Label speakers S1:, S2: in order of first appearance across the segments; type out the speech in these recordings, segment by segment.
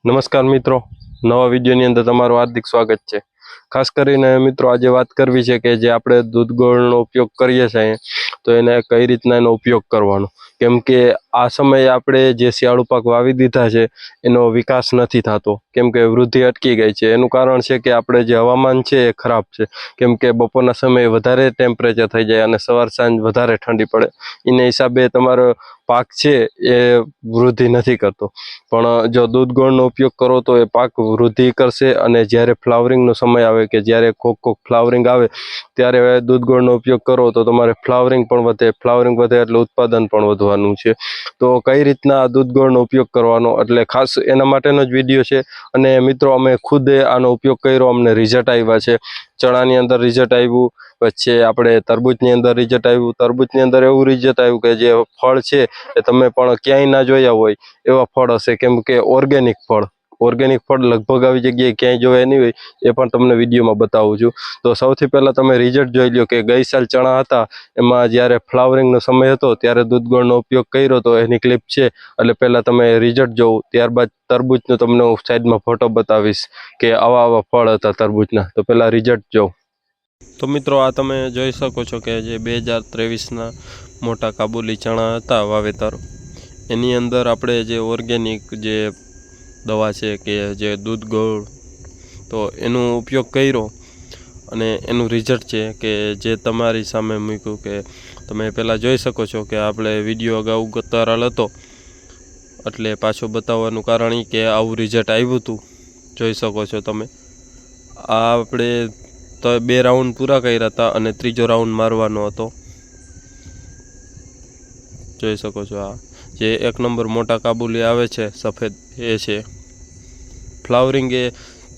S1: નમસ્કાર મિત્રો, નવા વિડીયોની અંદર તમારું હાર્દિક સ્વાગત છે। ખાસ કરીને મિત્રો આજે વાત કરવી છે કે જે આપણે દૂધ ગોળનો ઉપયોગ કરીએ છીએ તો એને કઈ રીતના એનો ઉપયોગ કરવાનો, કેમ કે આ સમયે આપણે જે શિયાળુ પાક વાવી દીધા છે એનો વિકાસ નથી થતો, કેમ કે વૃદ્ધિ અટકી ગઈ છે। એનું કારણ છે કે આપણે જે હવામાન છે એ ખરાબ છે, કેમ કે બપોરના સમયે વધારે ટેમ્પરેચર થઈ જાય અને સવાર સાંજ વધારે ઠંડી પડે, એને હિસાબે તમારો પાક છે એ વૃદ્ધિ નથી કરતો। પણ જો દૂધ ગોળનો ઉપયોગ કરો તો એ પાક વૃદ્ધિ કરશે અને જ્યારે ફ્લાવરિંગનો સમય આવે કે જ્યારે કોક ફ્લાવરિંગ આવે ત્યારે દૂધ ગોળનો ઉપયોગ કરો તો તમારે ફ્લાવરિંગ પણ વધે એટલે ઉત્પાદન પણ વધવાનું છે। તો કઈ રીતના દૂધ ગોળનો ઉપયોગ કરવાનો એટલે ખાસ એના માટેનો જ વિડીયો છે। અને મિત્રો અમે ખુદ આનો ઉપયોગ કર્યો, અમને રિઝલ્ટ આવ્યા છે। ચણાની અંદર રિઝલ્ટ આવ્યું, પછી આપણે તરબૂચની અંદર રિઝલ્ટ આવ્યું। તરબૂચની અંદર એવું રિઝલ્ટ આવ્યું કે જે ફળ છે એ તમે પણ ક્યાંય ના જોયા હોય એવા ફળ હશે, કેમ કે ઓર્ગેનિક ફળ લગભગ આવી જગ્યાએ ક્યાંય જોયા નહીં હોય, એ પણ તમને વિડીયોમાં બતાવું છું। તો સૌથી પહેલાં તમે રિઝલ્ટ જોઈ લો કે ગઈ સાલ ચણા હતા એમાં જ્યારે ફ્લાવરિંગનો સમય હતો ત્યારે દૂધ ગોળનો ઉપયોગ કર્યો તો એની ક્લિપ છે, એટલે પહેલાં તમે રિઝલ્ટ જોવું, ત્યારબાદ તરબૂચનો તમને હું સાઈડમાં ફોટો બતાવીશ કે આવા ફળ હતા તરબૂચના। તો પહેલાં રિઝલ્ટ જોઉં તો મિત્રો આ તમે જોઈ શકો છો કે જે 2023ના મોટા કાબુલી ચણા હતા વાવેતર, એની અંદર આપણે જે ઓર્ગેનિક જે દવા છે કે જે દૂધ ગોળ તો એનો ઉપયોગ કર્યો અને એનું રિઝલ્ટ છે કે જે તમારી સામે મૂક્યું કે તમે પહેલાં જોઈ શકો છો કે આપણે વિડીયો અગાઉ ઉતારેલ હતો, એટલે પાછો બતાવવાનું કારણ એ કે આવું રિઝલ્ટ આવ્યું હતું। જોઈ શકો છો તમે, આ આપણે તો 2 રાઉન્ડ પૂરા કર્યા હતા અને ત્રીજો રાઉન્ડ મારવાનો હતો। જોઈ શકો છો આ જે 1 નંબર મોટા કાબુલી આવે છે સફેદ એ છે। ફ્લાવરિંગ એ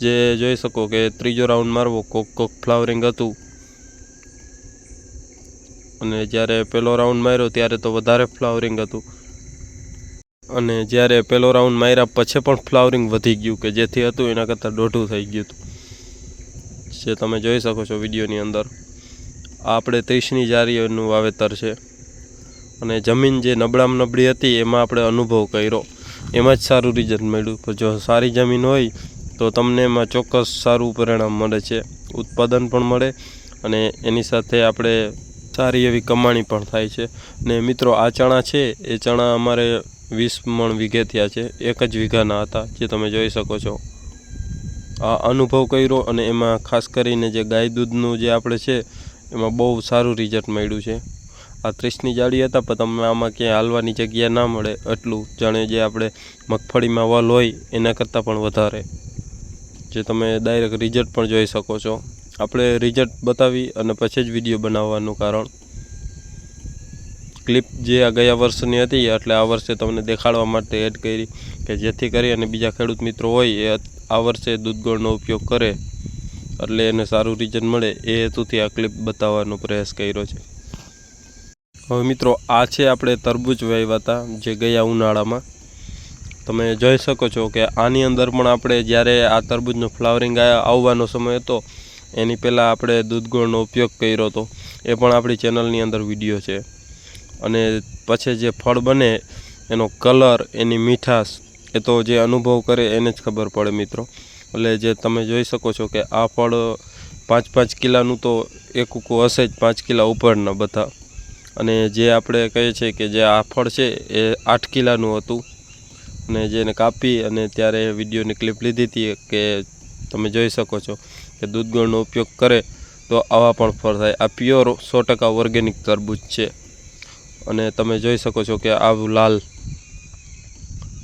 S1: જે જોઈ શકો કે ત્રીજો રાઉન્ડ મારવો કોક ફ્લાવરિંગ હતું, અને જ્યારે પહેલો રાઉન્ડ માર્યો ત્યારે તો વધારે ફ્લાવરિંગ હતું, અને જ્યારે પહેલો રાઉન્ડ માર્યા પછી પણ ફ્લાવરિંગ વધી ગયું કે જેથી હતું એના કરતાં દોઢું થઈ ગયું હતું, જે તમે જોઈ શકો છો વિડીયોની અંદર। આ આપણે 30ની જારીઓનું વાવેતર છે, અને જમીન જે નબળામાં નબળી હતી એમાં આપણે અનુભવ કર્યો, એમાં જ સારું રિઝલ્ટ મળ્યું। પણ જો સારી જમીન હોય તો તમને એમાં ચોક્કસ સારું પરિણામ મળે છે, ઉત્પાદન પણ મળે અને એની સાથે આપણે સારી એવી કમાણી પણ થાય છે। ને મિત્રો આ ચણા છે એ ચણા અમારે 20 મણ વીઘે થયા છે, 1 જ વીઘાના હતા, જે તમે જોઈ શકો છો। આ અનુભવ કર્યો અને એમાં ખાસ કરીને જે ગાય દૂધનું જે આપણે છે એમાં બહુ સારું રિઝલ્ટ મળ્યું છે। આ 30ની જાળી હતા પણ તમને આમાં ક્યાંય હાલવાની જગ્યા ના મળે એટલું, જાણે જે આપણે મગફળીમાં વલ હોય એના કરતાં પણ વધારે, જે તમે ડાયરેક્ટ રિઝલ્ટ પણ જોઈ શકો છો। આપણે રિઝલ્ટ બતાવી અને પછી જ વિડીયો બનાવવાનું કારણ ક્લિપ જે આ ગયા વર્ષની હતી એટલે આ વર્ષે તમને દેખાડવા માટે એડ કરી કે જેથી કરી અને બીજા ખેડૂત મિત્રો હોય એ આ વર્ષે દૂધ ગોળનો ઉપયોગ કરે એટલે એને સારું રિઝલ્ટ મળે એ હેતુથી આ ક્લિપ બતાવવાનો પ્રયાસ કર્યો છે। હવે મિત્રો આ છે આપણે તરબૂચ વાવ્યા હતા જે ગયા ઉનાળામાં, તમે જોઈ શકો છો કે આની અંદર પણ આપણે જ્યારે આ તરબૂચનો ફ્લાવરિંગ આવવાનો સમય હતો એની પહેલાં આપણે દૂધ ગોળનો ઉપયોગ કર્યો હતો, એ પણ આપણી ચેનલની અંદર વિડીયો છે। અને પછી જે ફળ બને એનો કલર, એની મીઠાશ એ તો જે અનુભવ કરે એને જ ખબર પડે મિત્રો। એટલે જે તમે જોઈ શકો છો કે આ ફળ 5-5 કિલાનું તો એક હશે જ, 5 કિલા ઉપરના બધા, અને જે આપણે કહીએ છીએ કે જે આ ફળ છે એ 8 કિલાનું હતું, અને જેને કાપી અને ત્યારે વિડીયોની ક્લિપ લીધી હતી કે તમે જોઈ શકો છો કે દૂધ ગોળનો ઉપયોગ કરે તો આવા પણ ફળ થાય। આ પ્યોર 100% ઓર્ગેનિક તરબૂચ છે, અને તમે જોઈ શકો છો કે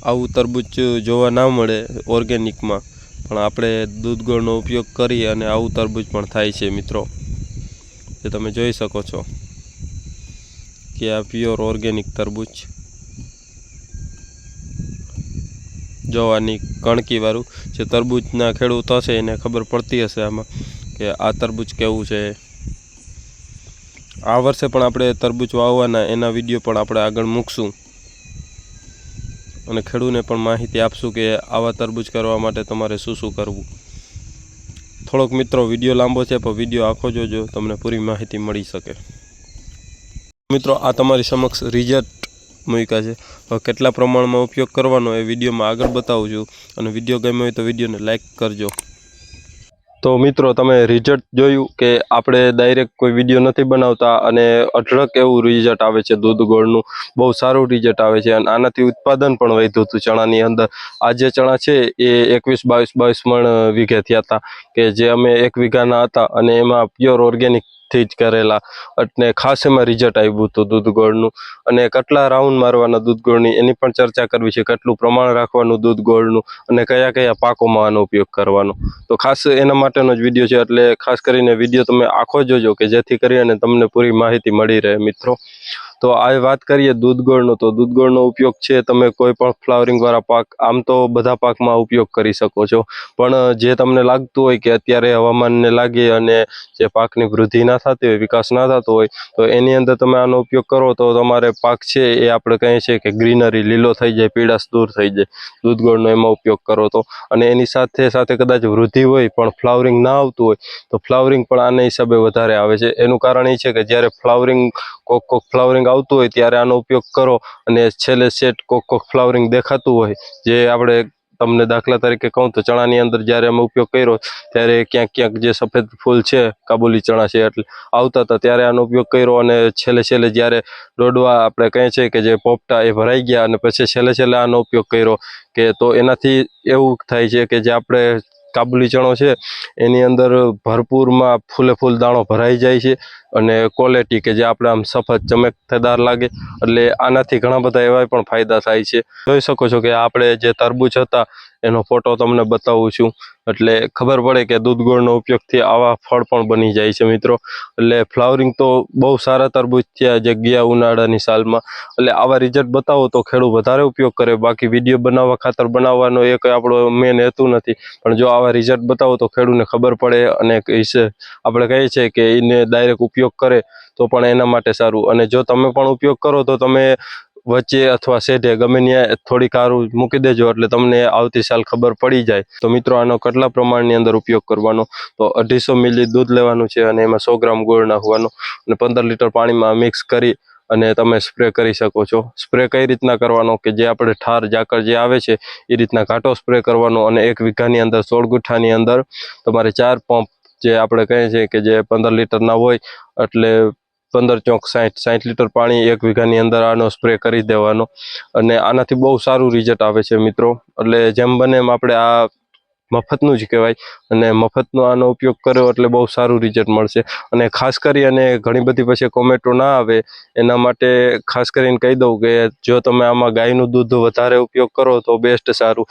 S1: આવું તરબૂચ જોવા ના મળે ઓર્ગેનિકમાં, પણ આપણે દૂધ ગોળનો ઉપયોગ કરી અને આવું તરબૂચ પણ થાય છે મિત્રો, જે તમે જોઈ શકો છો કે આ પ્યોર ઓર્ગેનિક તરબૂચ જોવાની કણકીવાળું જે તરબૂચના ખેડૂત હશે એને ખબર પડતી હશે આમાં કે આ તરબૂચ કેવું છે। આ વર્ષે પણ આપણે તરબૂચ વાવવાના એના વિડીયો પણ આપણે આગળ મૂકશું, અને ખેડૂતને પણ માહિતી આપશું કે આવા તરબૂચ કરવા માટે તમારે શું કરવું। થોડોક મિત્રો વિડીયો લાંબો છે પણ વિડીયો આખો જોજો, તમને પૂરી માહિતી મળી શકે। મિત્રો આ તમારી સમક્ષ રિઝલ્ટ મૂક્યા છે. હવે કેટલા પ્રમાણમાં ઉપયોગ કરવાનો એ વિડીયોમાં આગળ બતાવું છું, અને વિડીયો ગમ્યો હોય તો વિડીયોને લાઇક કરજો. તો મિત્રો, તમે રિઝલ્ટ જોયું કે આપણે ડાયરેક્ટ કોઈ વિડીયો નથી બનાવતા અને અઢળક એવું રિઝલ્ટ આવે છે. દૂધ ગોળનું બહુ સારું રિઝલ્ટ આવે છે, અને આનાથી ઉત્પાદન પણ વધ્યું હતું ચણાની અંદર. આ જે ચણા છે એ 21-22 મણ વીઘે થયા હતા, કે જે અમે 1 વીઘાના હતા, અને એમાં પ્યોર ઓર્ગેનિક થી જ કરેલા, એટલે ખાસ એમાં રિઝલ્ટ આવ્યું હતું દૂધ ગોળનું. અને કેટલા રાઉન્ડ મારવાના દૂધ ગોળની એની પણ ચર્ચા કરવી છે, કેટલું પ્રમાણ રાખવાનું દૂધ ગોળનું, અને કયા કયા પાકોમાં આનો ઉપયોગ કરવાનો. તો ખાસ એના માટેનો જ વિડીયો છે, એટલે ખાસ કરીને વિડીયો તમે આખો જોજો, કે જેથી કરીને તમને પૂરી માહિતી મળી રહે મિત્રો. તો આ વાત કરીએ દૂધ ગોળનો, તો દૂધ ગોળનો ઉપયોગ છે તમે કોઈ પણ ફ્લાવરિંગ વાળા પાક, આમ તો બધા પાકમાં ઉપયોગ કરી શકો છો, પણ જે તમને લાગતું હોય કે અત્યારે હવામાનને લાગે અને જે પાકની વૃદ્ધિ ના થતી હોય, વિકાસ ના થતો હોય, તો એની અંદર તમે આનો ઉપયોગ કરો તો તમારે પાક છે એ આપણે કહીએ છીએ કે ગ્રીનરી, લીલો થઈ જાય, પીળાશ દૂર થઈ જાય દૂધ ગોળનો એમાં ઉપયોગ કરો તો. અને એની સાથે સાથે કદાચ વૃદ્ધિ હોય પણ ફ્લાવરિંગ ના આવતું હોય, તો ફ્લાવરિંગ પણ આના હિસાબે વધારે આવે છે. એનું કારણ એ છે કે જ્યારે ફ્લાવરિંગ કોક ફ્લાવરિંગ આવતું હોય ત્યારે આનો ઉપયોગ કરો, અને છેલ્લે સેટ કોક ફ્લાવરિંગ દેખાતું હોય, જે આપણે તમને દાખલા તરીકે કહું તો ચણાની અંદર જ્યારે અમે ઉપયોગ કર્યો ત્યારે ક્યાંક ક્યાંક જે સફેદ ફૂલ છે, કાબુલી ચણા છે એટલે આવતા હતા, ત્યારે આનો ઉપયોગ કર્યો. અને છેલ્લે જ્યારે દોડવા આપણે કહીએ છીએ કે જે પોપટા એ ભરાઈ ગયા, અને પછી છેલ્લે આનો ઉપયોગ કર્યો, કે તો એનાથી એવું થાય છે કે જે આપણે કાબુલી ચણો છે એની અંદર ભરપૂરમાં ફૂલ દાણો ભરાઈ જાય છે, અને ક્વોલિટી કે જે આપણે આમ સફેદ ચમકદાર લાગે. એટલે આનાથી ઘણા બધા એવા પણ ફાયદા થાય છે. જોઈ શકો છો કે આપણે જે તરબૂચ હતા એનો ફોટો તમને બતાવું છું, એટલે ખબર પડે કે દૂધ ગોળનો ઉપયોગથી આવા ફળ પણ બની જાય છે મિત્રો. એટલે ફ્લાવરિંગ તો બહુ સારા તરબૂચ થયા જગ્યા ઉનાળાની સાલમાં. એટલે આવા રિઝલ્ટ બતાવો તો ખેડૂત વધારે ઉપયોગ કરે. બાકી વિડીયો બનાવવા ખાતર બનાવવાનો એક આપણો મેન હેતુ નથી, પણ જો આવા રિઝલ્ટ બતાવો તો ખેડૂતને ખબર પડે, અને આપણે કહીએ છીએ કે એને ડાયરેક્ટ ઉપયોગ કરે તો પણ એના માટે સારું. અને જો તમે પણ ઉપયોગ કરો તો તમે વચ્ચે અથવા શેઢે ગમે ત્યાં થોડીક આરું મૂકી દેજો, એટલે તમને આવતી સાલ ખબર પડી જાય. તો મિત્રો, આનો કેટલા પ્રમાણની અંદર ઉપયોગ કરવાનો, તો 250 મિલી દૂધ લેવાનું છે, અને એમાં 100 ગ્રામ ગોળ નાખવાનો, અને 15 લીટર પાણીમાં મિક્સ કરી અને તમે સ્પ્રે કરી શકો છો. સ્પ્રે કઈ રીતના કરવાનો, કે જે આપણે ઠાર ઝાકળ જે આવે છે એ રીતના ઘાટો સ્પ્રે કરવાનો, અને 1 વીઘાની અંદર 16 ગુઠ્ઠાની અંદર તમારે 4 પંપ, જે આપણે કહીએ છીએ કે જે 15 લીટરના હોય, એટલે 15 ચોક 60 લીટર પાણી 1 વીઘાની અંદર આનો સ્પ્રે કરી દેવાનો. અને આનાથી બહુ સારું રિઝલ્ટ આવે છે મિત્રો. એટલે જેમ બને એમ આપણે આ મફતનું જ કહેવાય, અને મફતનો આનો ઉપયોગ કર્યો એટલે બહુ સારું રિઝલ્ટ મળશે. અને ખાસ કરી, અને ઘણી બધી પછી કોમેન્ટો ના આવે એના માટે ખાસ કરીને કહી દઉં કે જો તમે આમાં ગાયનું દૂધ વધારે ઉપયોગ કરો તો બેસ્ટ સારું.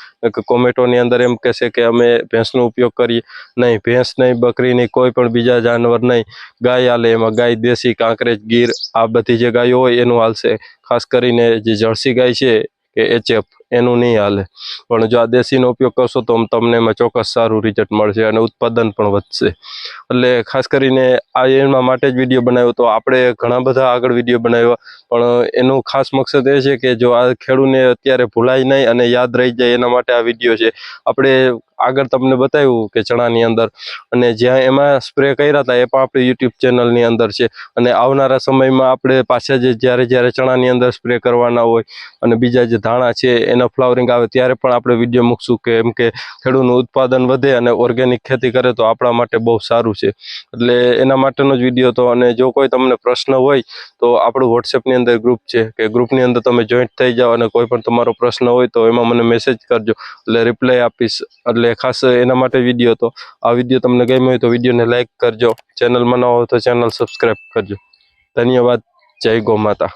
S1: કોમેન્ટોની અંદર એમ કહેશે કે અમે ભેંસનો ઉપયોગ કરીએ. નહીં, ભેંસ નહીં, બકરી નહીં, કોઈ પણ બીજા જાનવર નહીં, ગાય હાલે. એમાં ગાય દેશી, કાંકરેજ, ગીર, આ બધી જે ગાયો હોય એનું હાલશે. ખાસ કરીને જે જર્સી ગાય છે કે HF, એનું નહીં હાલે. પણ જો આ દેશીનો ઉપયોગ કરશો તો તમને એમાં ચોક્કસ સારું રિઝલ્ટ મળશે, અને ઉત્પાદન પણ વધશે. એટલે ખાસ કરીને આ એના માટે જ વિડીયો બનાવ્યો. તો આપણે ઘણા બધા આગળ વિડીયો બનાવ્યા, પણ એનું ખાસ મકસદ એ છે કે જો આ ખેડૂતને અત્યારે ભૂલાય નહીં અને યાદ રહી જાય, એના માટે આ વિડીયો છે. આપણે આગળ તમને બતાવ્યું કે ચણાની અંદર, અને જ્યાં એમાં સ્પ્રે કર્યા હતા એ પણ આપણી યુટ્યુબ ચેનલની અંદર છે. અને આવનારા સમયમાં આપણે પાછા જ્યારે ચણાની અંદર સ્પ્રે કરવાના હોય, અને બીજા જે ધાણા છે એના ફ્લાવરિંગ આવે ત્યારે પણ આપણે વિડીયો મૂકશું, કે એમ કે ખેડૂતનું ઉત્પાદન વધે અને ઓર્ગેનિક ખેતી કરે તો આપણા માટે બહુ સારું છે. એટલે એના માટેનો જ વિડીયો હતો. અને જો કોઈ તમને પ્રશ્ન હોય તો આપણું વોટ્સએપની અંદર ગ્રુપ છે, કે ગ્રુપની અંદર તમે જોઈન્ટ થઈ જાઓ, અને કોઈ પણ તમારો પ્રશ્ન હોય તો એમાં મને મેસેજ કરજો, એટલે રિપ્લાય આપીશ. એટલે ખાસ એના માટે વિડીયો હતો. આ વિડીયો તમને ગમ્યો હોય તો વિડીયોને લાઇક કરજો, ચેનલમાં ન હોય તો ચેનલ સબસ્ક્રાઈબ કરજો. ધન્યવાદ. જય ગૌ માતા.